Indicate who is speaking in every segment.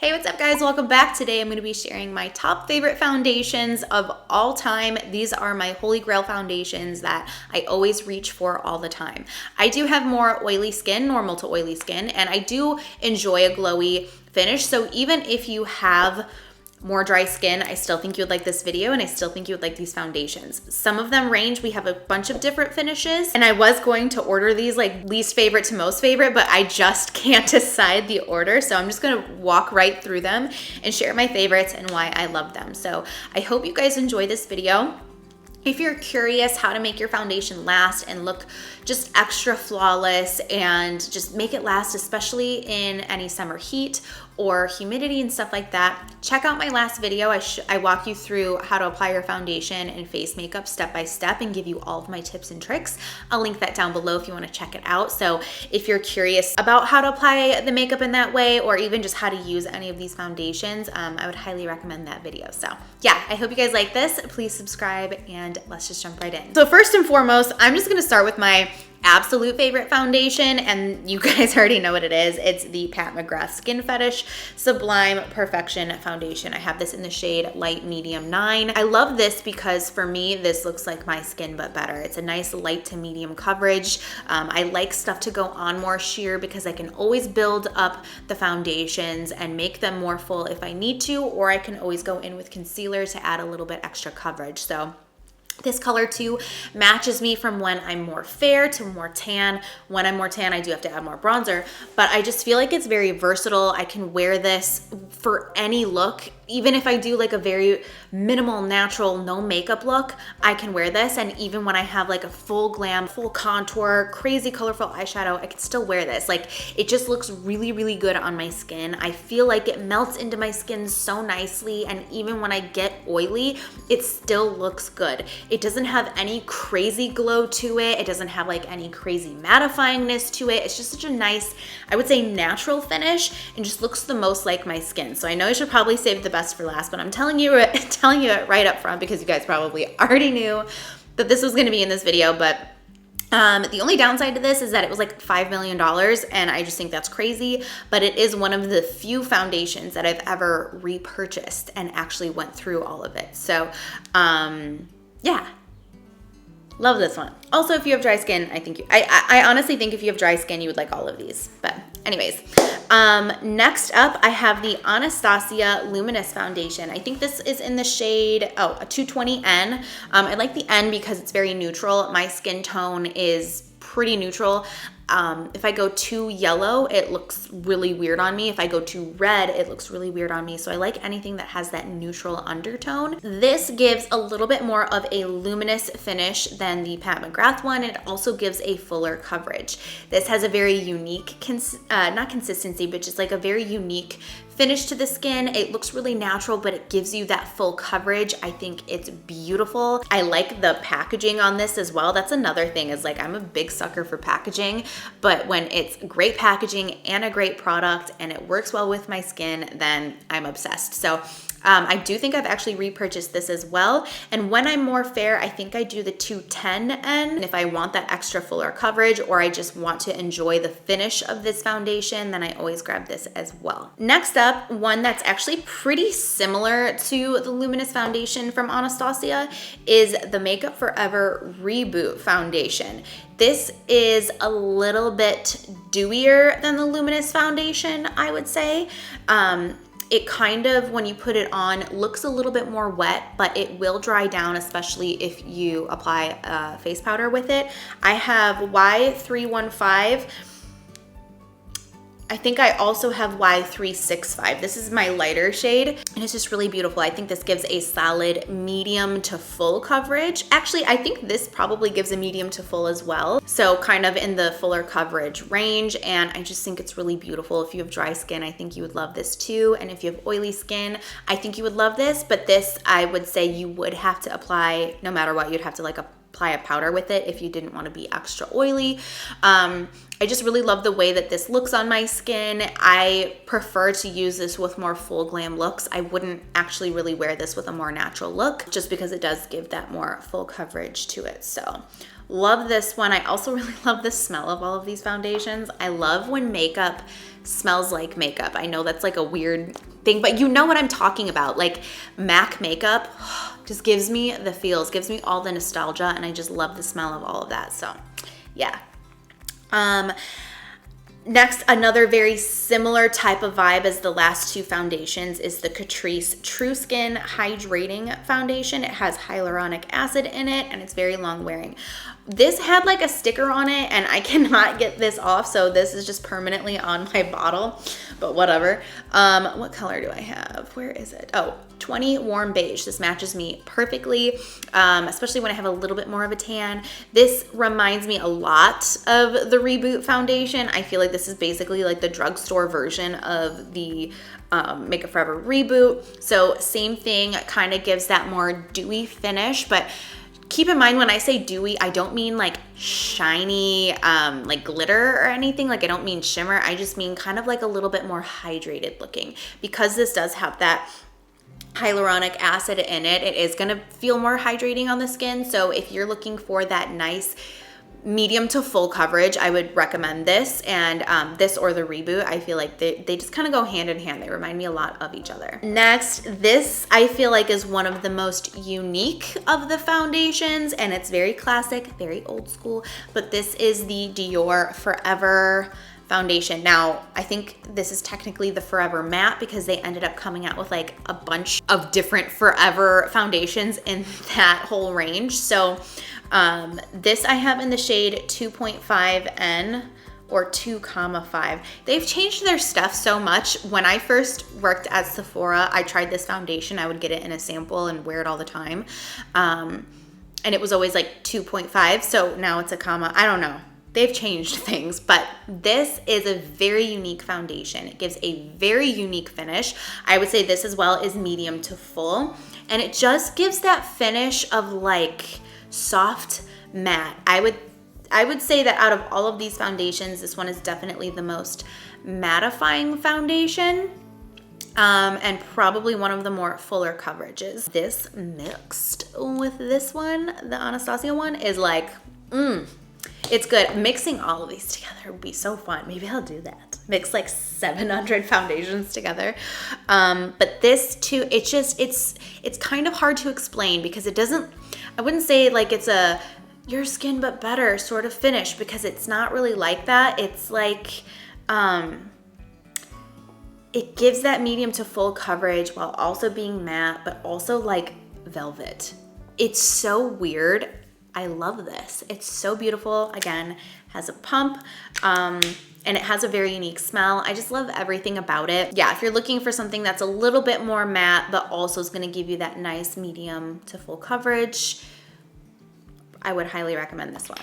Speaker 1: Hey, what's up guys? Welcome back. Today I'm going to be sharing my top favorite foundations of all time. These are my holy grail foundations that I always reach for all the time. I do have more oily skin, normal to oily skin, and I do enjoy a glowy finish. So even if you have more dry skin, I still think you would like this video and I still think you would like these foundations. Some of them range, we have a bunch of different finishes and I was going to order these like least favorite to most favorite, but I just can't decide the order. So I'm just gonna walk right through them and share my favorites and why I love them. So I hope you guys enjoy this video. If you're curious how to make your foundation last and look just extra flawless and just make it last, especially in any summer heat or humidity and stuff like that, check out my last video. I walk you through how to apply your foundation and face makeup step by step and give you all of my tips and tricks. I'll link that down below if you want to check it out. So if you're curious about how to apply the makeup in that way, or even just how to use any of these foundations, I would highly recommend that video. So yeah, I hope you guys like this. Please subscribe and let's just jump right in. So first and foremost, I'm just gonna start with my absolute favorite foundation, and you guys already know what it is. It's the Mcgrath Skin Fetish Sublime Perfection Foundation. I have this in the shade Light Medium 9. I love this because for me, this looks like my skin but better. It's a nice light to medium coverage. I like stuff to go on more sheer because I can always build up the foundations and make them more full if I need to, or I can always go in with concealer to add a little bit extra coverage. So this color too matches me from when I'm more fair to more tan. When I'm more tan, I do have to add more bronzer, but I just feel like it's very versatile. I can wear this for any look. Even if I do like a very minimal, natural, no makeup look, I can wear this. And even when I have like a full glam, full contour, crazy colorful eyeshadow, I can still wear this. Like, it just looks really, really good on my skin. I feel like it melts into my skin so nicely. And even when I get oily, it still looks good. It doesn't have any crazy glow to it. It doesn't have like any crazy mattifyingness to it. It's just such a nice, I would say, natural finish, and just looks the most like my skin. So I know I should probably save the best for last, but I'm telling you it right up front because you guys probably already knew that this was going to be in this video. But the only downside to this is that it was like $5 million, and I just think that's crazy, but it is one of the few foundations that I've ever repurchased and actually went through all of it. So yeah, love this one. Also, if you have dry skin, I honestly think if you have dry skin, you would like all of these. But anyways, next up, I have the Anastasia Luminous Foundation. I think this is in the shade, a 220N. I like the N because it's very neutral. My skin tone is pretty neutral. If I go too yellow, it looks really weird on me. If I go too red, it looks really weird on me. So I like anything that has that neutral undertone. This gives a little bit more of a luminous finish than the Mcgrath one. It also gives a fuller coverage. This has a very unique, not consistency, but just like a very unique finish to the skin. It looks really natural, but it gives you that full coverage. I think it's beautiful. I like the packaging on this as well. That's another thing, is like, I'm a big sucker for packaging, but when it's great packaging and a great product and it works well with my skin, then I'm obsessed. So I do think I've actually repurchased this as well. And when I'm more fair, I think I do the 210N. And if I want that extra fuller coverage, or I just want to enjoy the finish of this foundation, then I always grab this as well. Next up, one that's actually pretty similar to the Luminous Foundation from Anastasia is the Makeup Forever Reboot Foundation. This is a little bit dewier than the Luminous Foundation, I would say. It kind of, when you put it on, looks a little bit more wet, but it will dry down, especially if you apply face powder with it. I have Y315. I think I also have Y365. This is my lighter shade, and it's just really beautiful. I think this gives a solid medium to full coverage. Actually, I think this probably gives a medium to full as well. So kind of in the fuller coverage range, and I just think it's really beautiful. If you have dry skin, I think you would love this too. And if you have oily skin, I think you would love this, but this, I would say you would have to apply, no matter what, you'd have to like apply a powder with it if you didn't want to be extra oily. I just really love the way that this looks on my skin. I prefer to use this with more full glam looks. I wouldn't actually really wear this with a more natural look, just because it does give that more full coverage to it. So love this one. I also really love the smell of all of these foundations. I love when makeup smells like makeup. I know that's like a weird thing, but you know what I'm talking about. Like MAC makeup just gives me the feels, gives me all the nostalgia, and I just love the smell of all of that. So yeah. Next, another very similar type of vibe as the last two foundations is the Catrice True Skin Hydrating Foundation. It has hyaluronic acid in it, and it's very long wearing. This had like a sticker on it, and I cannot get this off, so this is just permanently on my bottle, but whatever. What color do I have? Where is it? Oh, 20 Warm Beige. This matches me perfectly, especially when I have a little bit more of a tan. This reminds me a lot of the Reboot foundation. I feel like this is basically like the drugstore version of the Makeup Forever Reboot. So same thing, kind of gives that more dewy finish, but keep in mind when I say dewy, I don't mean like shiny, like glitter or anything. Like I don't mean shimmer. I just mean kind of like a little bit more hydrated looking, because this does have that hyaluronic acid in it. It is going to feel more hydrating on the skin. So if you're looking for that nice medium to full coverage, I would recommend this, and this or the Reboot. I feel like they just kind of go hand in hand. They remind me a lot of each other. Next, this I feel like is one of the most unique of the foundations, and it's very classic, very old school, but this is the Dior Forever foundation. Now, I think this is technically the Forever Matte because they ended up coming out with like a bunch of different Forever foundations in that whole range. So this I have in the shade 2.5N or 2,5. They've changed their stuff so much. When I first worked at Sephora, I tried this foundation. I would get it in a sample and wear it all the time. And it was always like 2.5. So now it's a comma. I don't know. They've changed things, but this is a very unique foundation. It gives a very unique finish. I would say this as well is medium to full, and it just gives that finish of like soft matte. I would say that out of all of these foundations, this one is definitely the most mattifying foundation, and probably one of the more fuller coverages. This mixed with this one, the Anastasia one, is like, it's good. Mixing all of these together would be so fun. Maybe I'll do that. Mix like 700 foundations together. But this too, it's kind of hard to explain because it doesn't, I wouldn't say like it's a your skin but better sort of finish, because it's not really like that. It's like, it gives that medium to full coverage while also being matte, but also like velvet. It's so weird. I love this. It's so beautiful. Again, has a pump, and it has a very unique smell. I just love everything about it. Yeah, if you're looking for something that's a little bit more matte, but also is gonna give you that nice medium to full coverage, I would highly recommend this one.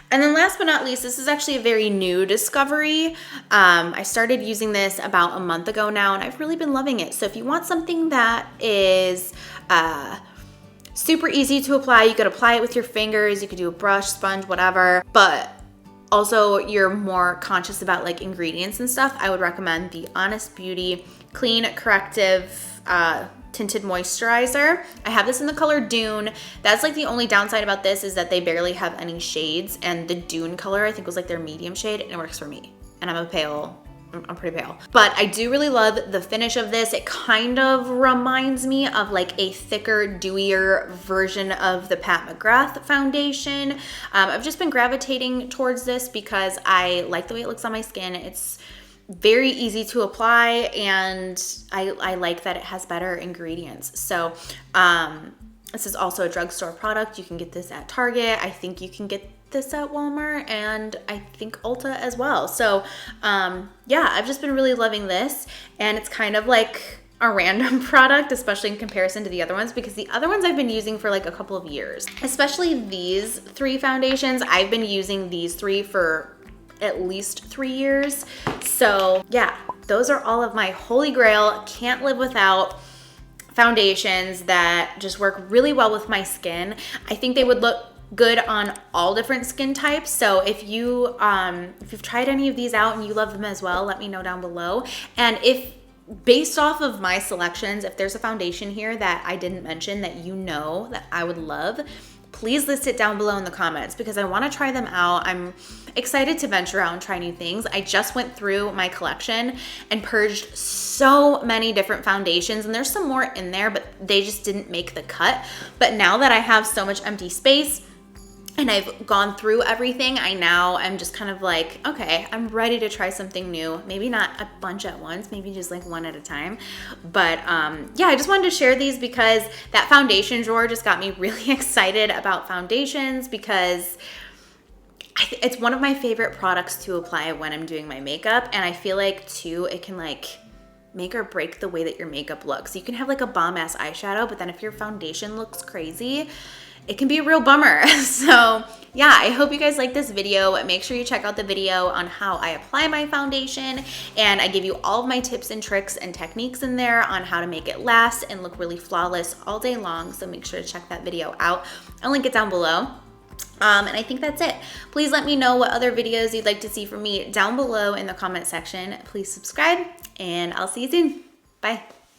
Speaker 1: And then last but not least, this is actually a very new discovery. I started using this about a month ago now, and I've really been loving it. So if you want something that is, super easy to apply. You could apply it with your fingers. You could do a brush, sponge, whatever. But also you're more conscious about like ingredients and stuff. I would recommend the Honest Beauty Clean Corrective Tinted Moisturizer. I have this in the color Dune. That's like the only downside about this is that they barely have any shades. And the Dune color I think was like their medium shade, and it works for me. And I'm pretty pale. But I do really love the finish of this. It kind of reminds me of like a thicker, dewier version of the Pat McGrath foundation. I've just been gravitating towards this because I like the way it looks on my skin. It's very easy to apply, and I like that it has better ingredients. So this is also a drugstore product. You can get this at Target. I think you can get this at Walmart, and I think Ulta as well. So yeah, I've just been really loving this, and it's kind of like a random product, especially in comparison to the other ones, because the other ones I've been using for like a couple of years, especially these three foundations. I've been using these three for at least 3 years. So yeah, those are all of my holy grail, can't live without foundations that just work really well with my skin. I think they would look good on all different skin types. So if you've tried any of these out and you love them as well, let me know down below. And if based off of my selections, if there's a foundation here that I didn't mention that you know that I would love, please list it down below in the comments because I want to try them out. I'm excited to venture out and try new things. I just went through my collection and purged so many different foundations, and there's some more in there, but they just didn't make the cut. But now that I have so much empty space and I've gone through everything, I'm just kind of like, okay, I'm ready to try something new. Maybe not a bunch at once, maybe just like one at a time. But yeah, I just wanted to share these because that foundation drawer just got me really excited about foundations because it's one of my favorite products to apply when I'm doing my makeup. And I feel like too, it can like make or break the way that your makeup looks. You can have like a bomb ass eyeshadow, but then if your foundation looks crazy, it can be a real bummer. So yeah, I hope you guys like this video. Make sure you check out the video on how I apply my foundation, and I give you all of my tips and tricks and techniques in there on how to make it last and look really flawless all day long. So make sure to check that video out. I'll link it down below. And I think that's it. Please let me know what other videos you'd like to see from me down below in the comment section. Please subscribe, and I'll see you soon. Bye.